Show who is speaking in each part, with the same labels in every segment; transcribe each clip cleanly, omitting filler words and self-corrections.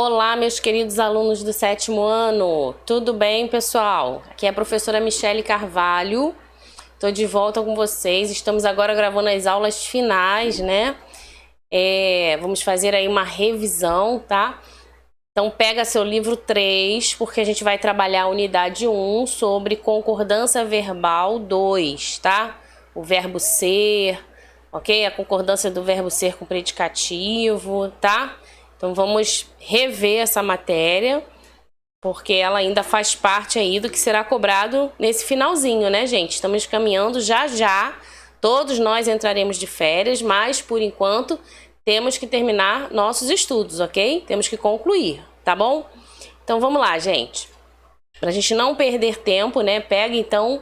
Speaker 1: Olá, meus queridos alunos do 7º ano, tudo bem, pessoal? Aqui é a professora Michele Carvalho, estou de volta com vocês. Estamos agora gravando as aulas finais, né? Vamos fazer aí uma revisão, tá? Então pega seu livro 3, porque a gente vai trabalhar a unidade 1 sobre concordância verbal 2, tá? O verbo ser, ok? A concordância do verbo ser com predicativo, tá? Então vamos rever essa matéria, porque ela ainda faz parte aí do que será cobrado nesse finalzinho, né, gente? Estamos caminhando já. Todos nós entraremos de férias, mas por enquanto temos que terminar nossos estudos, ok? Temos que concluir, tá bom? Então vamos lá, gente. Pra gente não perder tempo, né? Pega então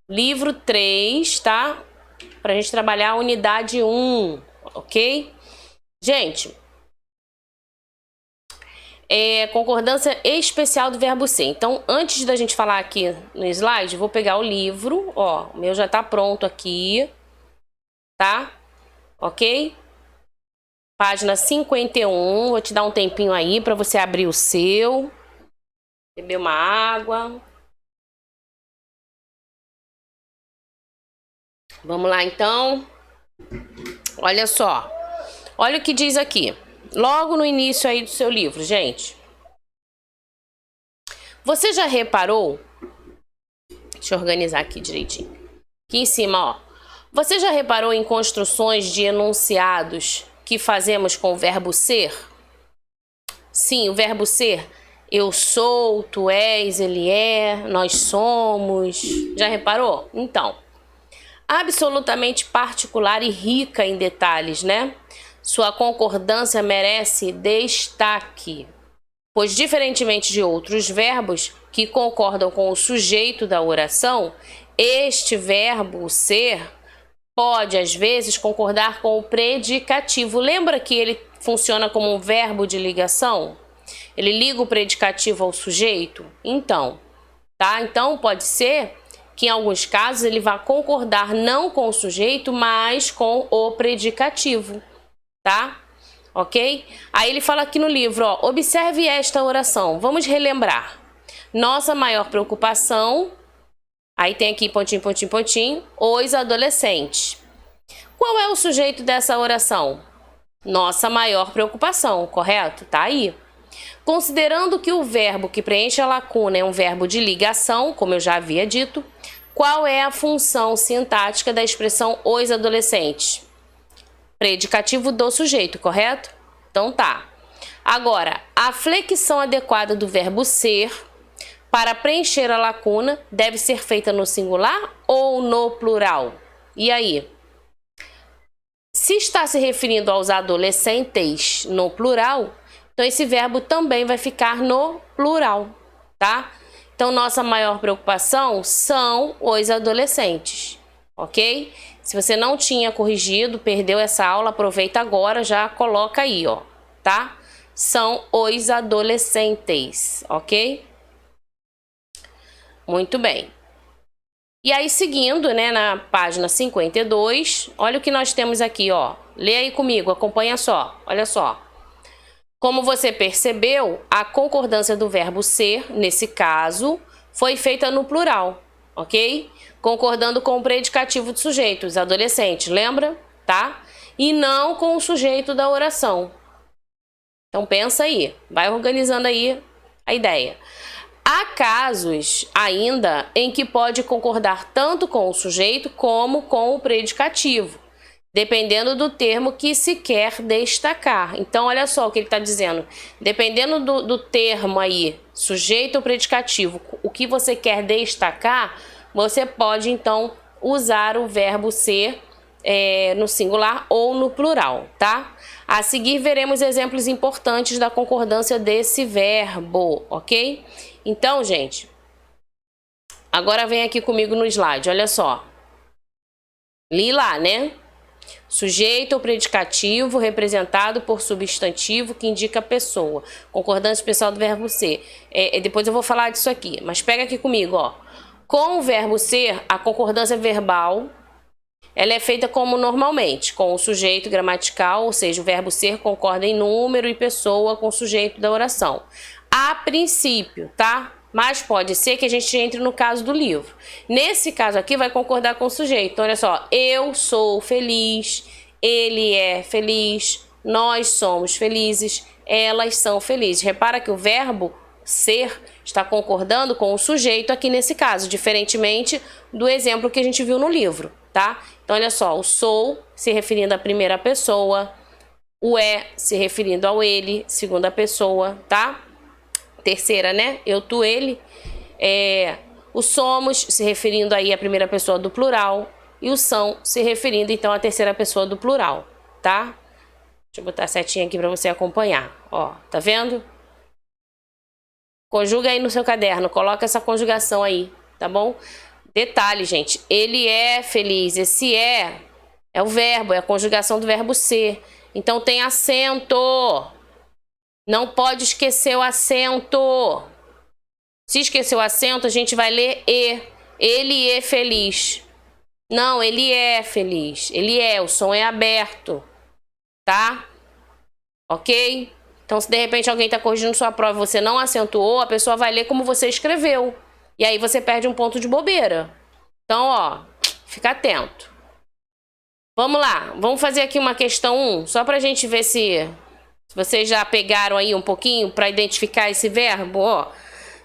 Speaker 1: livro 3, tá? Pra gente trabalhar a unidade 1, ok? Gente, concordância especial do verbo ser. Então, antes da gente falar aqui no slide, vou pegar o livro, ó, o meu já tá pronto aqui, tá? Ok? Página 51, vou te dar um tempinho aí para você abrir o seu, beber uma água. Vamos lá, então. Olha só, olha o que diz aqui. Logo no início aí do seu livro, gente. Você já reparou? Deixa eu organizar aqui direitinho. Aqui em cima, ó. Você já reparou em construções de enunciados que fazemos com o verbo ser? Sim, o verbo ser. Eu sou, tu és, ele é, nós somos. Já reparou? Então, absolutamente particular e rica em detalhes, né? Sua concordância merece destaque, pois, diferentemente de outros verbos que concordam com o sujeito da oração, este verbo ser pode, às vezes, concordar com o predicativo. Lembra que ele funciona como um verbo de ligação? Ele liga o predicativo ao sujeito? Então, tá? Então, pode ser que, em alguns casos, ele vá concordar não com o sujeito, mas com o predicativo, tá? Ok? Aí ele fala aqui no livro, ó, observe esta oração. Vamos relembrar. Nossa maior preocupação, aí tem aqui pontinho, pontinho, pontinho, os adolescentes. Qual é o sujeito dessa oração? Nossa maior preocupação, correto? Tá aí. Considerando que o verbo que preenche a lacuna é um verbo de ligação, como eu já havia dito, qual é a função sintática da expressão os adolescentes? Predicativo do sujeito, correto? Então tá. Agora, a flexão adequada do verbo ser para preencher a lacuna deve ser feita no singular ou no plural? E aí? Se está se referindo aos adolescentes no plural, então esse verbo também vai ficar no plural, tá? Então, nossa maior preocupação são os adolescentes, ok? Se você não tinha corrigido, perdeu essa aula, aproveita agora, já coloca aí, ó, tá? São os adolescentes, ok? Muito bem. E aí, seguindo, né, na página 52, olha o que nós temos aqui, ó. Lê aí comigo, acompanha só, olha só. Como você percebeu, a concordância do verbo ser, nesse caso, foi feita no plural, ok? Concordando com o predicativo do sujeito, os adolescentes, lembra? Tá? E não com o sujeito da oração. Então pensa aí, vai organizando aí a ideia. Há casos ainda em que pode concordar tanto com o sujeito como com o predicativo, dependendo do termo que se quer destacar. Então, olha só o que ele está dizendo. Dependendo do termo aí, sujeito ou predicativo, o que você quer destacar, você pode, então, usar o verbo ser no singular ou no plural, tá? A seguir, veremos exemplos importantes da concordância desse verbo, ok? Então, gente, agora vem aqui comigo no slide, olha só. Li lá, né? Sujeito ou predicativo representado por substantivo que indica pessoa. Concordância especial do verbo ser. Depois eu vou falar disso aqui, mas pega aqui comigo, ó. Com o verbo ser, a concordância verbal ela é feita como normalmente, com o sujeito gramatical, ou seja, o verbo ser concorda em número e pessoa com o sujeito da oração. A princípio, tá? Mas pode ser que a gente entre no caso do livro. Nesse caso aqui vai concordar com o sujeito. Então, olha só, eu sou feliz, ele é feliz, nós somos felizes, elas são felizes. Repara que o verbo ser está concordando com o sujeito aqui nesse caso, diferentemente do exemplo que a gente viu no livro, tá? Então, olha só, o sou se referindo à primeira pessoa, o é se referindo ao ele, segunda pessoa, tá? Terceira, né? Eu, tu, ele. O somos se referindo aí à primeira pessoa do plural e o são se referindo então à terceira pessoa do plural, tá? Deixa eu botar a setinha aqui para você acompanhar. Ó, tá vendo? Conjuga aí no seu caderno, coloca essa conjugação aí, tá bom? Detalhe, gente, ele é feliz, esse é o verbo, é a conjugação do verbo ser. Então tem acento. Não pode esquecer o acento. Se esquecer o acento, a gente vai ler e. Ele é feliz. Não, ele é feliz. Ele é, o som é aberto. Tá? Ok? Então, se de repente alguém está corrigindo sua prova e você não acentuou, a pessoa vai ler como você escreveu. E aí você perde um ponto de bobeira. Então, ó, fica atento. Vamos lá, vamos fazer aqui uma questão 1, só para a gente ver se vocês já pegaram aí um pouquinho para identificar esse verbo, ó.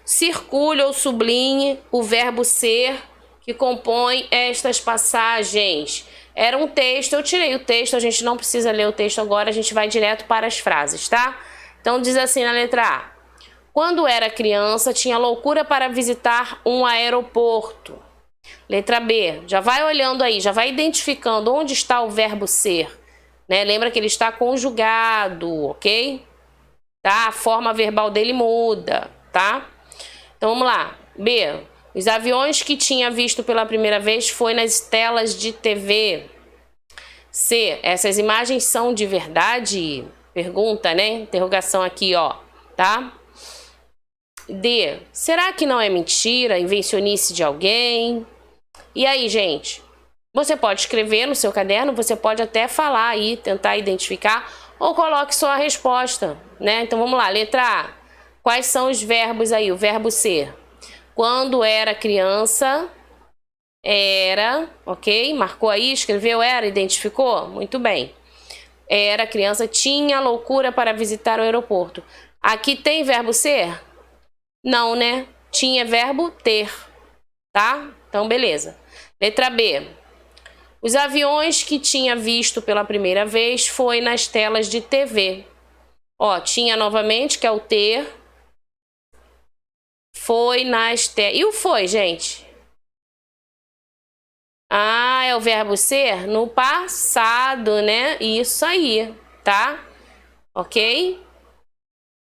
Speaker 1: Circule ou sublinhe o verbo ser que compõe estas passagens. Era um texto, eu tirei o texto, a gente não precisa ler o texto agora, a gente vai direto para as frases, tá? Então diz assim na letra A. Quando era criança, tinha loucura para visitar um aeroporto. Letra B, já vai olhando aí, já vai identificando onde está o verbo ser, né? Lembra que ele está conjugado, ok? Tá? A forma verbal dele muda, tá? Então vamos lá. B, os aviões que tinha visto pela primeira vez foi nas telas de TV. C, essas imagens são de verdade? Pergunta, né? Interrogação aqui, ó, tá? D, será que não é mentira, invencionice de alguém? E aí, gente? Você pode escrever no seu caderno, você pode até falar aí, tentar identificar, ou coloque só a resposta, né? Então vamos lá, letra A. Quais são os verbos aí? O verbo ser. Quando era criança, era, ok? Marcou aí, escreveu era, identificou? Muito bem. Era criança, tinha loucura para visitar o aeroporto. Aqui tem verbo ser? Não, né? Tinha verbo ter, tá? Então, beleza. Letra B. Os aviões que tinha visto pela primeira vez foi nas telas de TV. Ó, tinha novamente, que é o ter. Foi nas telas. E o foi, gente? Ah, é o verbo ser no passado, né? Isso aí, tá? Ok?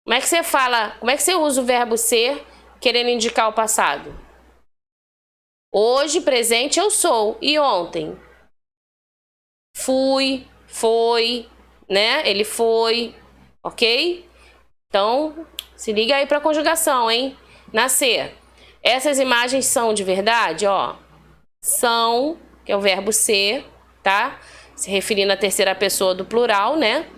Speaker 1: Como é que você fala? Como é que você usa o verbo ser querendo indicar o passado? Hoje, presente, eu sou. E ontem? Fui, foi, né? Ele foi, ok? Então, se liga aí para a conjugação, hein? Nascer. Essas imagens são de verdade, ó. São, que é o verbo ser, tá? Se referindo à terceira pessoa do plural, né?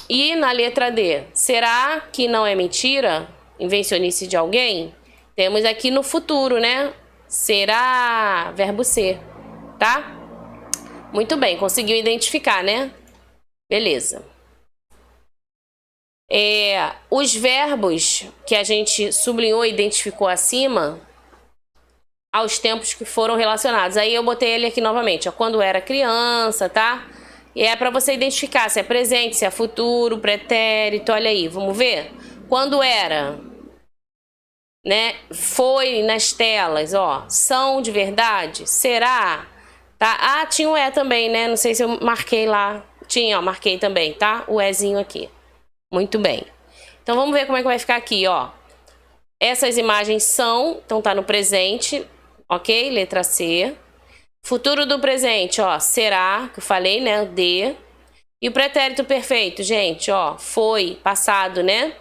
Speaker 1: E na letra D, será que não é mentira? Invencionice de alguém? Temos aqui no futuro, né? Será, verbo ser, tá? Muito bem, conseguiu identificar, né? Beleza. Os verbos que a gente sublinhou e identificou acima, aos tempos que foram relacionados. Aí eu botei ele aqui novamente, ó, quando era criança, tá? E é para você identificar se é presente, se é futuro, pretérito, olha aí, vamos ver? Quando era, né? Foi nas telas, ó, são de verdade, será? Tá? Ah, tinha o também, né? Não sei se eu marquei lá. Tinha, ó, marquei também, tá? O ezinho aqui. Muito bem. Então vamos ver como é que vai ficar aqui, ó. Essas imagens são, então tá no presente, ok? Letra C. Futuro do presente, ó, será, que eu falei, né? O D. E o pretérito perfeito, gente, ó, foi, passado, né?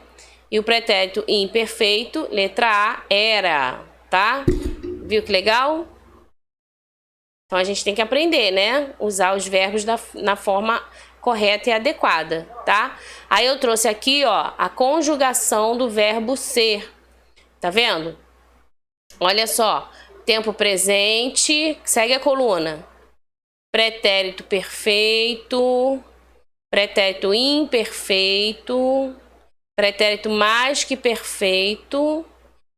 Speaker 1: E o pretérito imperfeito, letra A, era, tá? Viu que legal? Então, a gente tem que aprender, né? Usar os verbos na forma correta e adequada, tá? Aí eu trouxe aqui, ó, a conjugação do verbo ser. Tá vendo? Olha só. Tempo presente. Segue a coluna. Pretérito perfeito. Pretérito imperfeito. Pretérito mais que perfeito.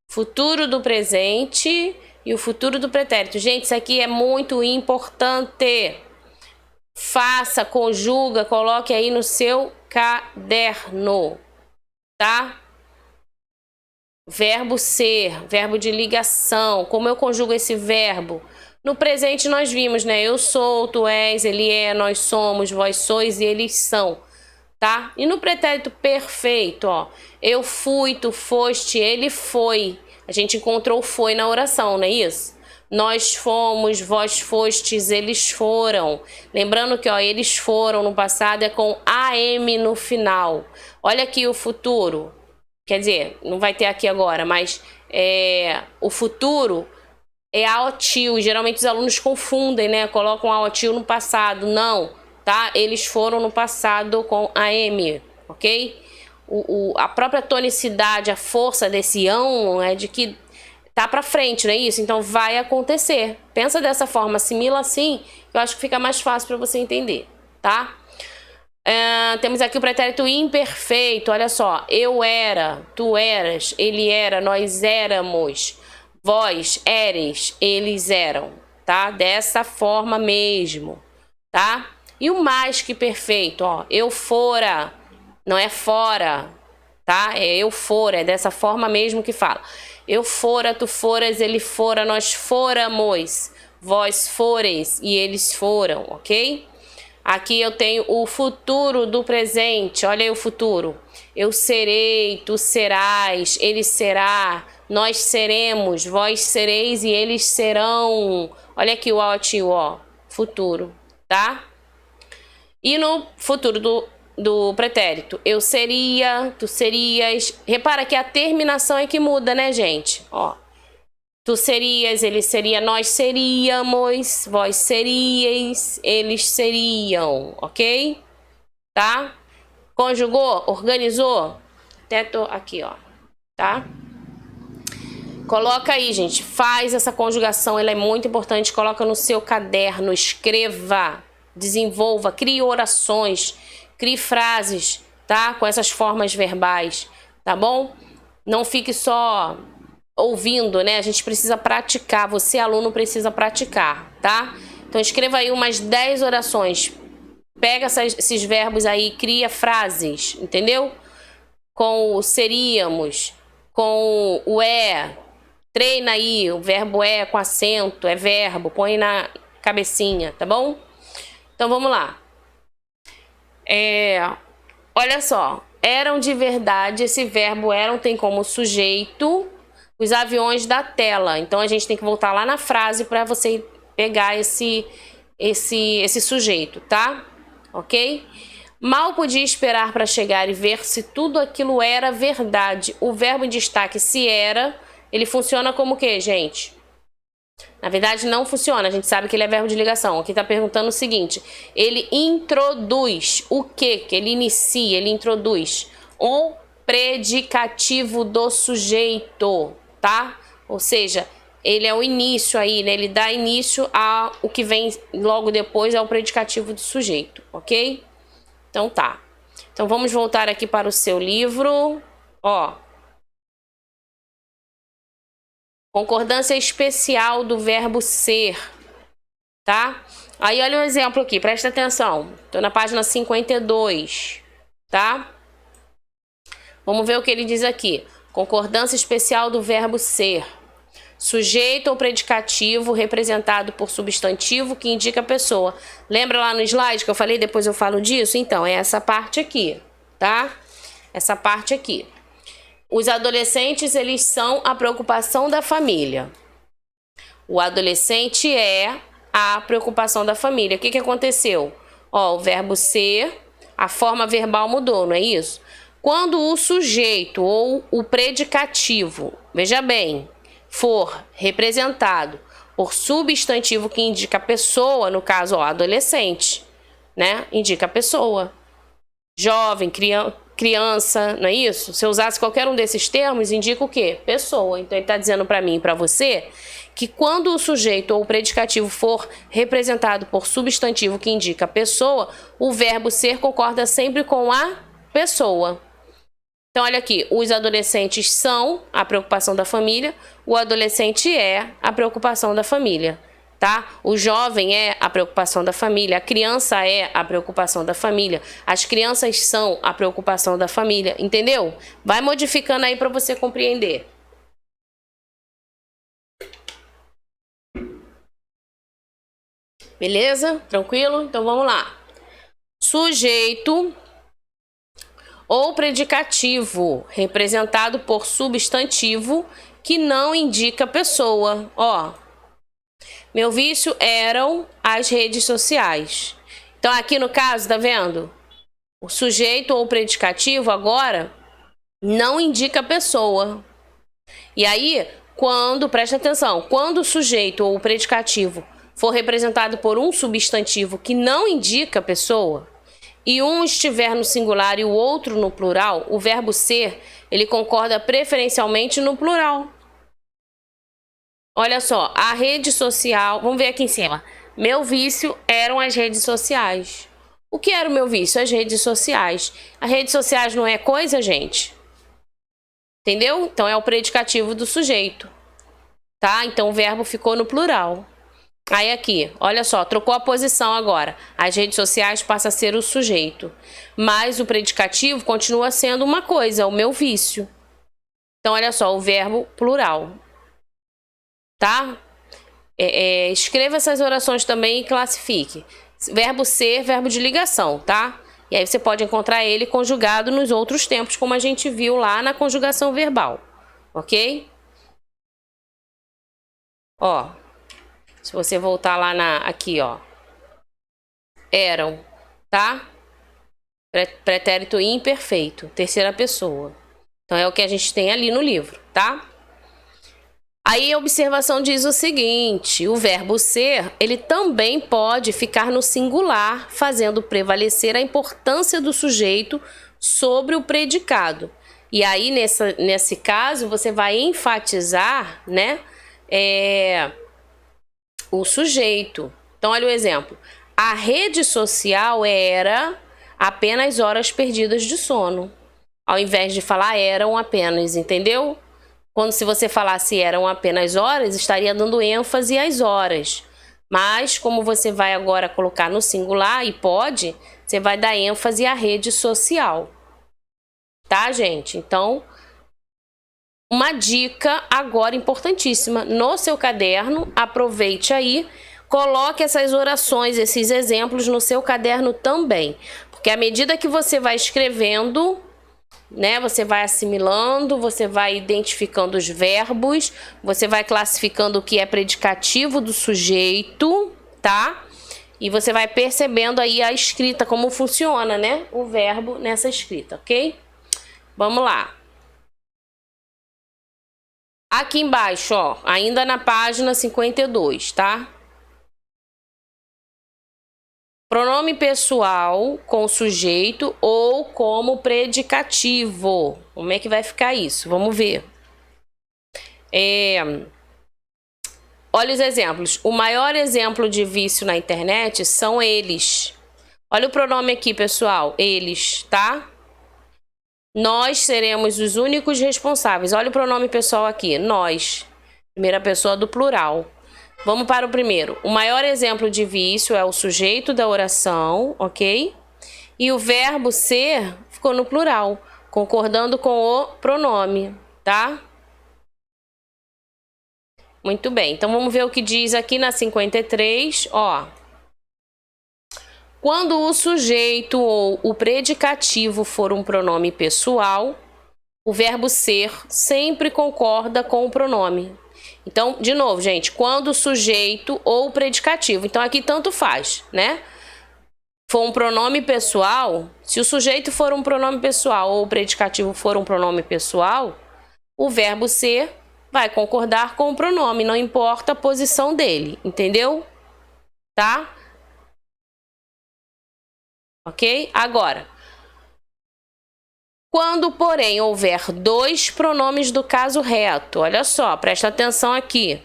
Speaker 1: Futuro do presente e o futuro do pretérito. Gente, isso aqui é muito importante. Faça, conjuga, coloque aí no seu caderno, tá? Verbo ser, verbo de ligação. Como eu conjugo esse verbo? No presente nós vimos, né? Eu sou, tu és, ele é, nós somos, vós sois e eles são, tá? E no pretérito perfeito, ó. Eu fui, tu foste, ele foi. A gente encontrou foi na oração, não é isso? Nós fomos, vós fostes, eles foram. Lembrando que, ó, eles foram no passado é com AM no final. Olha aqui o futuro. Quer dizer, não vai ter aqui agora, mas o futuro é AOTIL. Geralmente os alunos confundem, né? Colocam AOTIL no passado. Não, tá? Eles foram no passado com AM, ok? A própria tonicidade, a força desse ão é de que tá pra frente, não é isso? Então vai acontecer. Pensa dessa forma, assimila assim, eu acho que fica mais fácil para você entender, tá? Temos aqui o pretérito imperfeito, olha só. Eu era, tu eras, ele era, nós éramos, vós éreis, eles eram, tá? Dessa forma mesmo, tá? E o mais que perfeito, ó. Eu fora, não é fora, tá? É eu fora, é dessa forma mesmo que fala. Eu fora, tu foras, ele fora, nós fôramos, vós foreis e eles foram, ok? Aqui eu tenho o futuro do presente, olha aí o futuro. Eu serei, tu serás, ele será, nós seremos, vós sereis e eles serão. Olha aqui o ótimo, ó, futuro, tá? E no futuro do pretérito, eu seria, tu serias. Repara que a terminação é que muda, né, gente? Ó, tu serias, ele seria, nós seríamos, vós seríeis, eles seriam, ok? Tá? Conjugou, organizou? Até tô aqui, ó, tá? Coloca aí, gente, faz essa conjugação, ela é muito importante, coloca no seu caderno, escreva, desenvolva, crie orações, crie frases, tá? Com essas formas verbais, tá bom? Não fique só ouvindo, né? A gente precisa praticar, você aluno precisa praticar, tá? Então escreva aí umas 10 orações, pega esses verbos aí, cria frases, entendeu? Com o seríamos, com o treina aí, o verbo com acento, é verbo, põe na cabecinha, tá bom? Então vamos lá. Olha só, eram de verdade, esse verbo eram tem como sujeito os aviões da tela. Então a gente tem que voltar lá na frase para você pegar esse sujeito, tá? Ok? Mal podia esperar para chegar e ver se tudo aquilo era verdade. O verbo em destaque, se era, ele funciona como o quê, gente? Na verdade, não funciona. A gente sabe que ele é verbo de ligação. Aqui tá perguntando o seguinte. Ele introduz o quê? Que ele inicia, ele introduz o predicativo do sujeito, tá? Ou seja, ele é o início aí, né? Ele dá início a o que vem logo depois é o predicativo do sujeito, ok? Então tá. Então vamos voltar aqui para o seu livro. Ó. Concordância especial do verbo ser, tá? Aí olha um exemplo aqui, presta atenção. Tô na página 52, tá? Vamos ver o que ele diz aqui. Concordância especial do verbo ser. Sujeito ou predicativo representado por substantivo que indica a pessoa. Lembra lá no slide que eu falei, depois eu falo disso? Então, é essa parte aqui, tá? Essa parte aqui. Os adolescentes, eles são a preocupação da família. O adolescente é a preocupação da família. O que aconteceu? Ó, o verbo ser, a forma verbal mudou, não é isso? Quando o sujeito ou o predicativo, veja bem, for representado por substantivo que indica a pessoa, no caso, ó, adolescente, né? Indica a pessoa. Jovem, criança, não é isso? Se eu usasse qualquer um desses termos, indica o quê? Pessoa. Então ele está dizendo para mim e para você que quando o sujeito ou o predicativo for representado por substantivo que indica a pessoa, o verbo ser concorda sempre com a pessoa. Então olha aqui, os adolescentes são a preocupação da família, o adolescente é a preocupação da família. Tá? O jovem é a preocupação da família, a criança é a preocupação da família, as crianças são a preocupação da família, entendeu? Vai modificando aí para você compreender. Beleza? Tranquilo? Então vamos lá. Sujeito ou predicativo representado por substantivo que não indica pessoa. Ó, meu vício eram as redes sociais. Então aqui no caso, tá vendo? O sujeito ou predicativo agora não indica pessoa. E aí, presta atenção, quando o sujeito ou o predicativo for representado por um substantivo que não indica pessoa, e um estiver no singular e o outro no plural, o verbo ser, ele concorda preferencialmente no plural. Olha só, a rede social, vamos ver aqui em cima. Meu vício eram as redes sociais. O que era o meu vício? As redes sociais. As redes sociais não é coisa, gente? Entendeu? Então é o predicativo do sujeito. Tá? Então o verbo ficou no plural. Aí aqui, olha só, trocou a posição agora. As redes sociais passa a ser o sujeito. Mas o predicativo continua sendo uma coisa, o meu vício. Então olha só, o verbo plural. Tá? Escreva essas orações também e classifique. Verbo ser, verbo de ligação, tá? E aí você pode encontrar ele conjugado nos outros tempos, como a gente viu lá na conjugação verbal. Ok? Ó, se você voltar lá aqui, ó. Eram, tá? Pretérito imperfeito, terceira pessoa. Então é o que a gente tem ali no livro, tá? Aí a observação diz o seguinte: o verbo ser, ele também pode ficar no singular, fazendo prevalecer a importância do sujeito sobre o predicado. E aí, nesse caso, você vai enfatizar, né, o sujeito. Então, olha o exemplo. A rede social era apenas horas perdidas de sono. Ao invés de falar eram apenas, entendeu? Se você falasse eram apenas horas, estaria dando ênfase às horas. Mas, como você vai agora colocar no singular, e pode, você vai dar ênfase à rede social. Tá, gente? Então, uma dica agora importantíssima. No seu caderno, aproveite aí, coloque essas orações, esses exemplos no seu caderno também. Porque à medida que você vai escrevendo, né, você vai assimilando, você vai identificando os verbos, você vai classificando o que é predicativo do sujeito, tá? E você vai percebendo aí a escrita, como funciona, né, o verbo nessa escrita, ok? Vamos lá. Aqui embaixo, ó, ainda na página 52, tá? Pronome pessoal com sujeito ou como predicativo. Como é que vai ficar isso? Vamos ver. Olha os exemplos. O maior exemplo de vício na internet são eles. Olha o pronome aqui, pessoal. Eles, tá? Nós seremos os únicos responsáveis. Olha o pronome pessoal aqui. Nós. Primeira pessoa do plural. Vamos para o primeiro. O maior exemplo de vício é o sujeito da oração, ok? E o verbo ser ficou no plural, concordando com o pronome, tá? Muito bem. Então vamos ver o que diz aqui na 53, ó. Quando o sujeito ou o predicativo for um pronome pessoal, o verbo ser sempre concorda com o pronome. Então, de novo, gente, quando o sujeito ou o predicativo, então aqui tanto faz, né? For um pronome pessoal, se o sujeito for um pronome pessoal ou o predicativo for um pronome pessoal, o verbo ser vai concordar com o pronome, não importa a posição dele, entendeu? Tá? Ok? Agora, quando, porém, houver dois pronomes do caso reto, olha só, presta atenção aqui.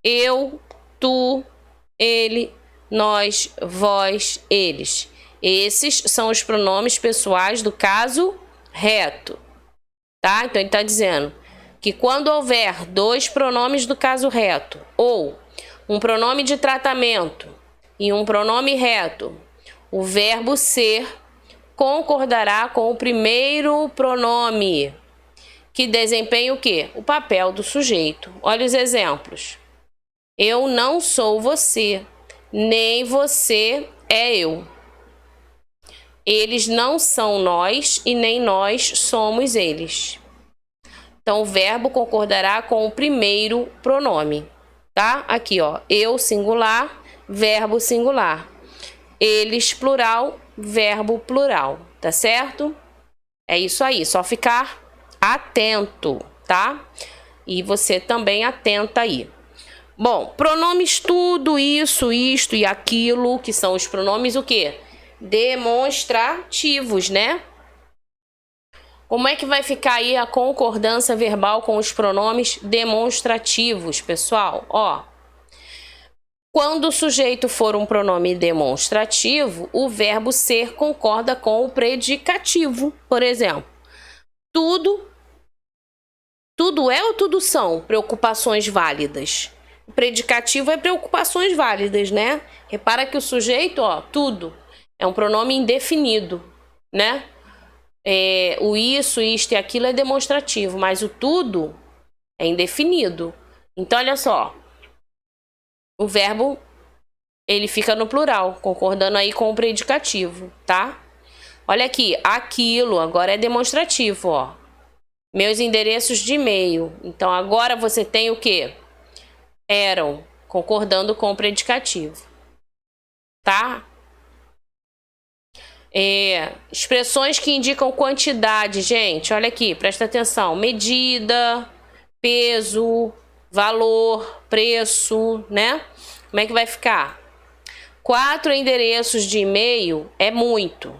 Speaker 1: Eu, tu, ele, nós, vós, eles. Esses são os pronomes pessoais do caso reto, tá? Então, ele está dizendo que quando houver dois pronomes do caso reto, ou um pronome de tratamento e um pronome reto, o verbo ser concordará com o primeiro pronome, que desempenha o quê? O papel do sujeito. Olha os exemplos. Eu não sou você, nem você é eu. Eles não são nós e nem nós somos eles. Então, o verbo concordará com o primeiro pronome, tá? Aqui, ó, eu singular, verbo singular. Eles plural, verbo plural, tá certo? É isso aí, só ficar atento, tá? E você também atenta aí. Bom, pronomes tudo, isso, isto e aquilo, que são os pronomes o quê? Demonstrativos, né? Como é que vai ficar aí a concordância verbal com os pronomes demonstrativos, pessoal? Ó, quando o sujeito for um pronome demonstrativo, o verbo ser concorda com o predicativo. Por exemplo, tudo é ou tudo são preocupações válidas? O predicativo é preocupações válidas, né? Repara que o sujeito, ó, tudo, é um pronome indefinido, né? O isso, isto e aquilo é demonstrativo, mas o tudo é indefinido. Então, olha só, o verbo, ele fica no plural, concordando aí com o predicativo, tá? Olha aqui, aquilo agora é demonstrativo, ó. Meus endereços de e-mail. Então, agora você tem o quê? Eram, concordando com o predicativo, tá? Expressões que indicam quantidade, gente, olha aqui, presta atenção. Medida, peso, valor, preço, né? Como é que vai ficar? 4 endereços de e-mail é muito.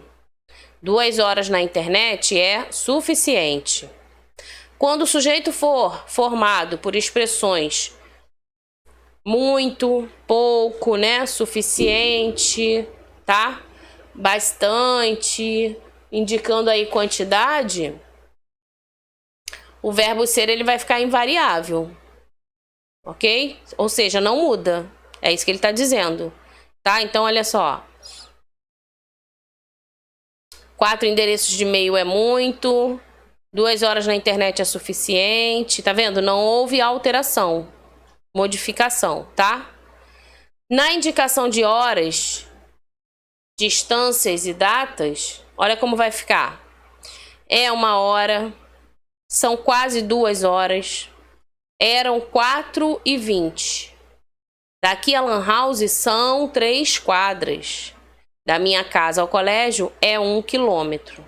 Speaker 1: 2 horas na internet é suficiente. Quando o sujeito for formado por expressões muito, pouco, né? Suficiente, tá? Bastante, indicando aí quantidade, o verbo ser ele vai ficar invariável, ok? Ou seja, não muda. É isso que ele está dizendo, tá? Então, olha só. 4 endereços de e-mail é muito. 2 horas na internet é suficiente. Tá vendo? Não houve alteração, modificação, tá? Na indicação de horas, distâncias e datas, olha como vai ficar. É 1 hora, são quase 2 horas, eram 4h20. Daqui a Lan House são 3 quadras. Da minha casa ao colégio é 1 quilômetro.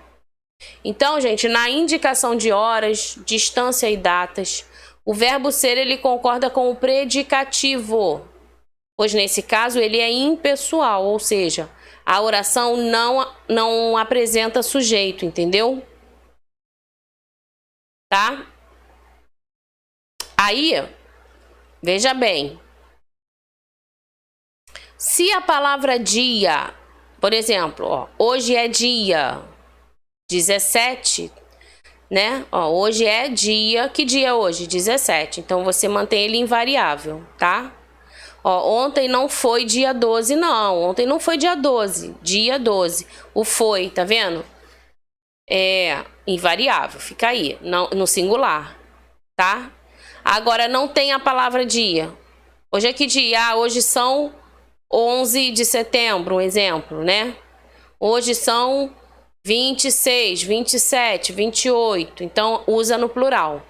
Speaker 1: Então, gente, na indicação de horas, distância e datas, o verbo ser ele concorda com o predicativo, pois nesse caso ele é impessoal, ou seja, a oração não apresenta sujeito, entendeu? Tá? Aí, veja bem. Se a palavra dia, por exemplo, ó, hoje é dia 17, né? Ó, hoje é dia, que dia é hoje? 17. Então, você mantém ele invariável, tá? Ó, ontem não foi dia 12, não. Ontem não foi dia 12. Dia 12. O foi, tá vendo? É invariável. Fica aí, não, no singular, tá? Agora, não tem a palavra dia. Hoje é que dia? Ah, hoje são 11 de setembro, um exemplo, né? Hoje são 26, 27, 28. Então, usa no plural.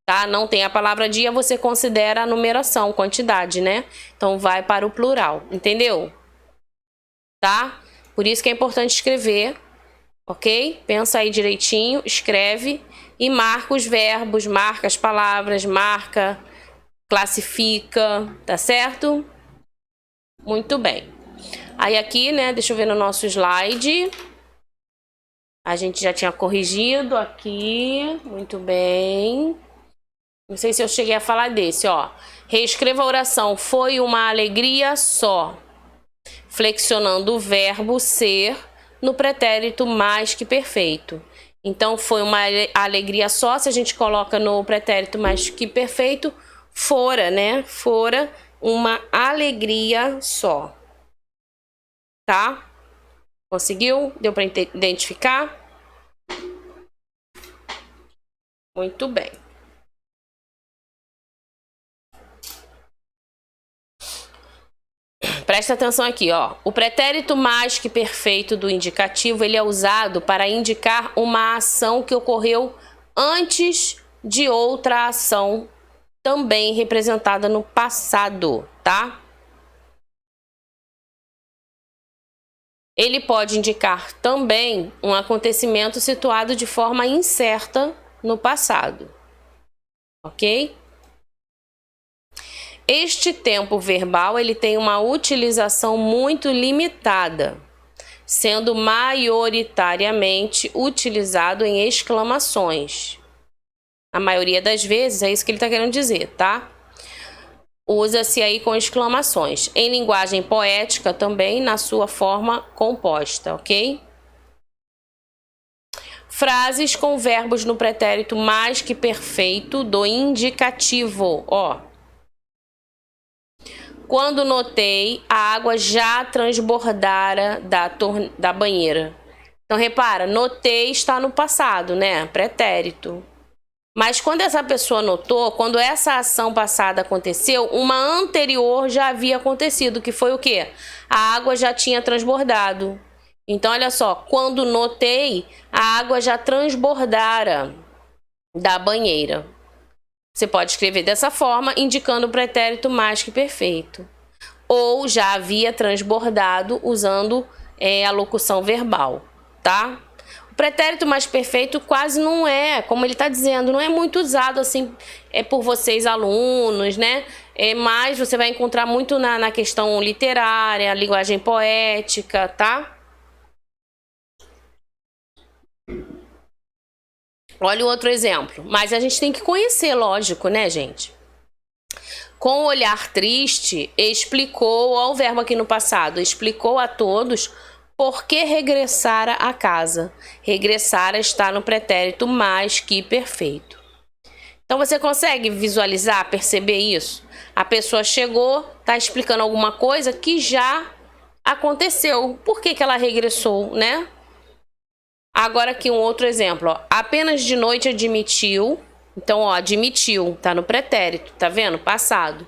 Speaker 1: Tá? Não tem a palavra dia, você considera a numeração, quantidade, né? Então, vai para o plural, entendeu? Tá? Por isso que é importante escrever, ok? Pensa aí direitinho, escreve e marca os verbos, marca as palavras, marca, classifica, tá certo? Muito bem. Aí aqui, né, deixa eu ver no nosso slide. A gente já tinha corrigido aqui, muito bem. Não sei se eu cheguei a falar desse, ó. Reescreva a oração, foi uma alegria só. Flexionando o verbo ser no pretérito mais que perfeito. Então, foi uma alegria só, se a gente coloca no pretérito mais que perfeito, fora, né? Fora uma alegria só. Tá? Conseguiu? Deu para identificar? Muito bem. Presta atenção aqui, ó. O pretérito mais que perfeito do indicativo, ele é usado para indicar uma ação que ocorreu antes de outra ação, também representada no passado, tá? Ele pode indicar também um acontecimento situado de forma incerta no passado, ok? Este tempo verbal ele tem uma utilização muito limitada, sendo maioritariamente utilizado em exclamações. A maioria das vezes é isso que ele está querendo dizer, tá? Usa-se aí com exclamações. Em linguagem poética também, na sua forma composta, ok? Frases com verbos no pretérito mais que perfeito do indicativo, ó. Quando notei, a água já transbordara da banheira. Então, repara, notei está no passado, né? Pretérito. Mas quando essa pessoa notou, quando essa ação passada aconteceu, uma anterior já havia acontecido, que foi o quê? A água já tinha transbordado. Então, olha só, quando notei, a água já transbordara da banheira. Você pode escrever dessa forma, indicando o pretérito mais que perfeito. Ou já havia transbordado, usando a locução verbal, tá? O pretérito mais perfeito quase não é, como ele está dizendo, não é muito usado assim por vocês alunos, né? Mas você vai encontrar muito na questão literária, linguagem poética, tá? Olha o outro exemplo. Mas a gente tem que conhecer, lógico, né, gente? Com o olhar triste, explicou, ó, o verbo aqui no passado, explicou a todos por que regressara a casa. Regressara está no pretérito mais que perfeito. Então você consegue visualizar, perceber isso? A pessoa chegou, está explicando alguma coisa que já aconteceu. Por que ela regressou, né? Agora aqui um outro exemplo, ó. Apenas de noite admitiu. Então, ó, admitiu, tá no pretérito, tá vendo? Passado.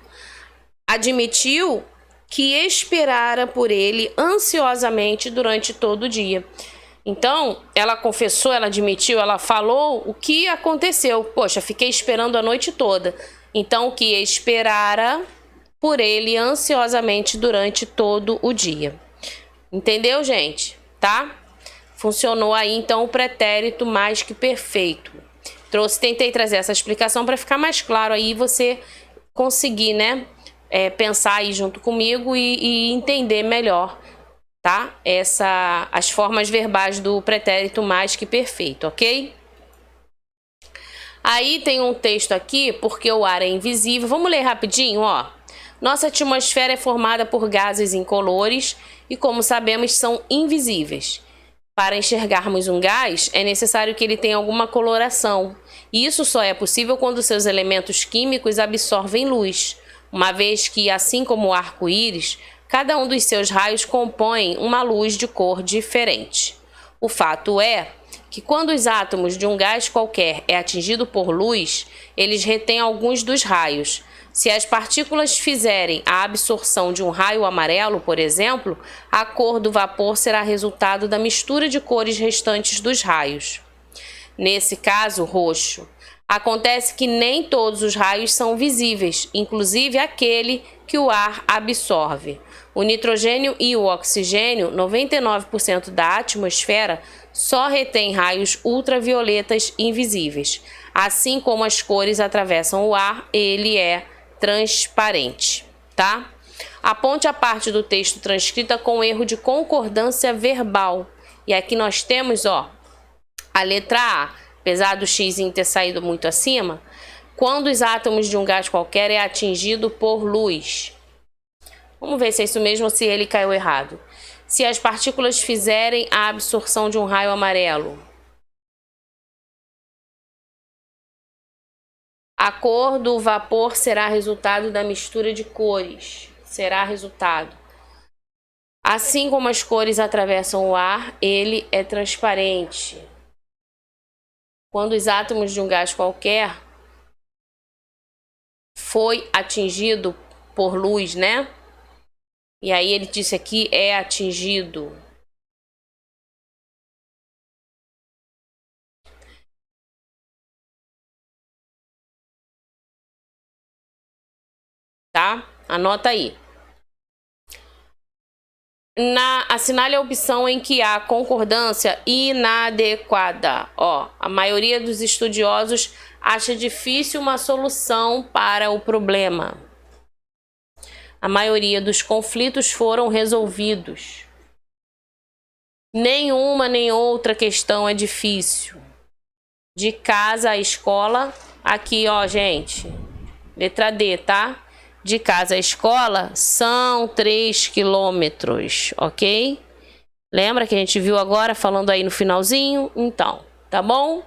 Speaker 1: Admitiu que esperara por ele ansiosamente durante todo o dia. Então, ela confessou, ela admitiu, ela falou o que aconteceu. Poxa, fiquei esperando a noite toda. Então, que esperara por ele ansiosamente durante todo o dia. Entendeu, gente? Tá? Funcionou aí, então, o pretérito mais que perfeito. Tentei trazer essa explicação para ficar mais claro aí você conseguir, né, pensar aí junto comigo e entender melhor, tá? As formas verbais do pretérito mais que perfeito, ok? Aí tem um texto aqui, porque o ar é invisível. Vamos ler rapidinho, ó. Nossa atmosfera é formada por gases incolores e, como sabemos, são invisíveis. Para enxergarmos um gás, é necessário que ele tenha alguma coloração. E isso só é possível quando seus elementos químicos absorvem luz, uma vez que, assim como o arco-íris, cada um dos seus raios compõe uma luz de cor diferente. O fato é que quando os átomos de um gás qualquer é atingido por luz, eles retêm alguns dos raios. Se as partículas fizerem a absorção de um raio amarelo, por exemplo, a cor do vapor será resultado da mistura de cores restantes dos raios. Nesse caso, roxo. Acontece que nem todos os raios são visíveis, inclusive aquele que o ar absorve. O nitrogênio e o oxigênio, 99% da atmosfera, só retém raios ultravioletas invisíveis. Assim como as cores atravessam o ar, ele é transparente, tá? Aponte a parte do texto transcrita com erro de concordância verbal. E aqui nós temos, ó, a letra A, apesar do X ter saído muito acima, quando os átomos de um gás qualquer é atingido por luz. Vamos ver se é isso mesmo ou se ele caiu errado. Se as partículas fizerem a absorção de um raio amarelo. A cor do vapor será resultado da mistura de cores. Será resultado. Assim como as cores atravessam o ar, ele é transparente. Quando os átomos de um gás qualquer foi atingido por luz, né? E aí ele disse aqui é atingido. Tá? Anota aí. Assinale a opção em que há concordância inadequada. Ó, a maioria dos estudiosos acha difícil uma solução para o problema. A maioria dos conflitos foram resolvidos. Nenhuma nem outra questão é difícil. De casa à escola, aqui ó, gente, letra D, tá? De casa à escola são 3 quilômetros, ok? Lembra que a gente viu agora falando aí no finalzinho? Então, tá bom?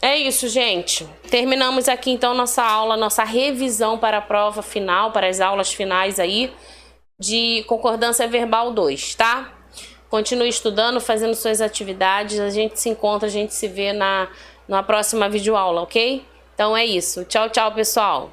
Speaker 1: É isso, gente. Terminamos aqui então nossa aula, nossa revisão para a prova final, para as aulas finais aí de concordância verbal 2, tá? Continue estudando, fazendo suas atividades. A gente se encontra, a gente se vê na próxima videoaula, ok? Então é isso. Tchau, tchau, pessoal.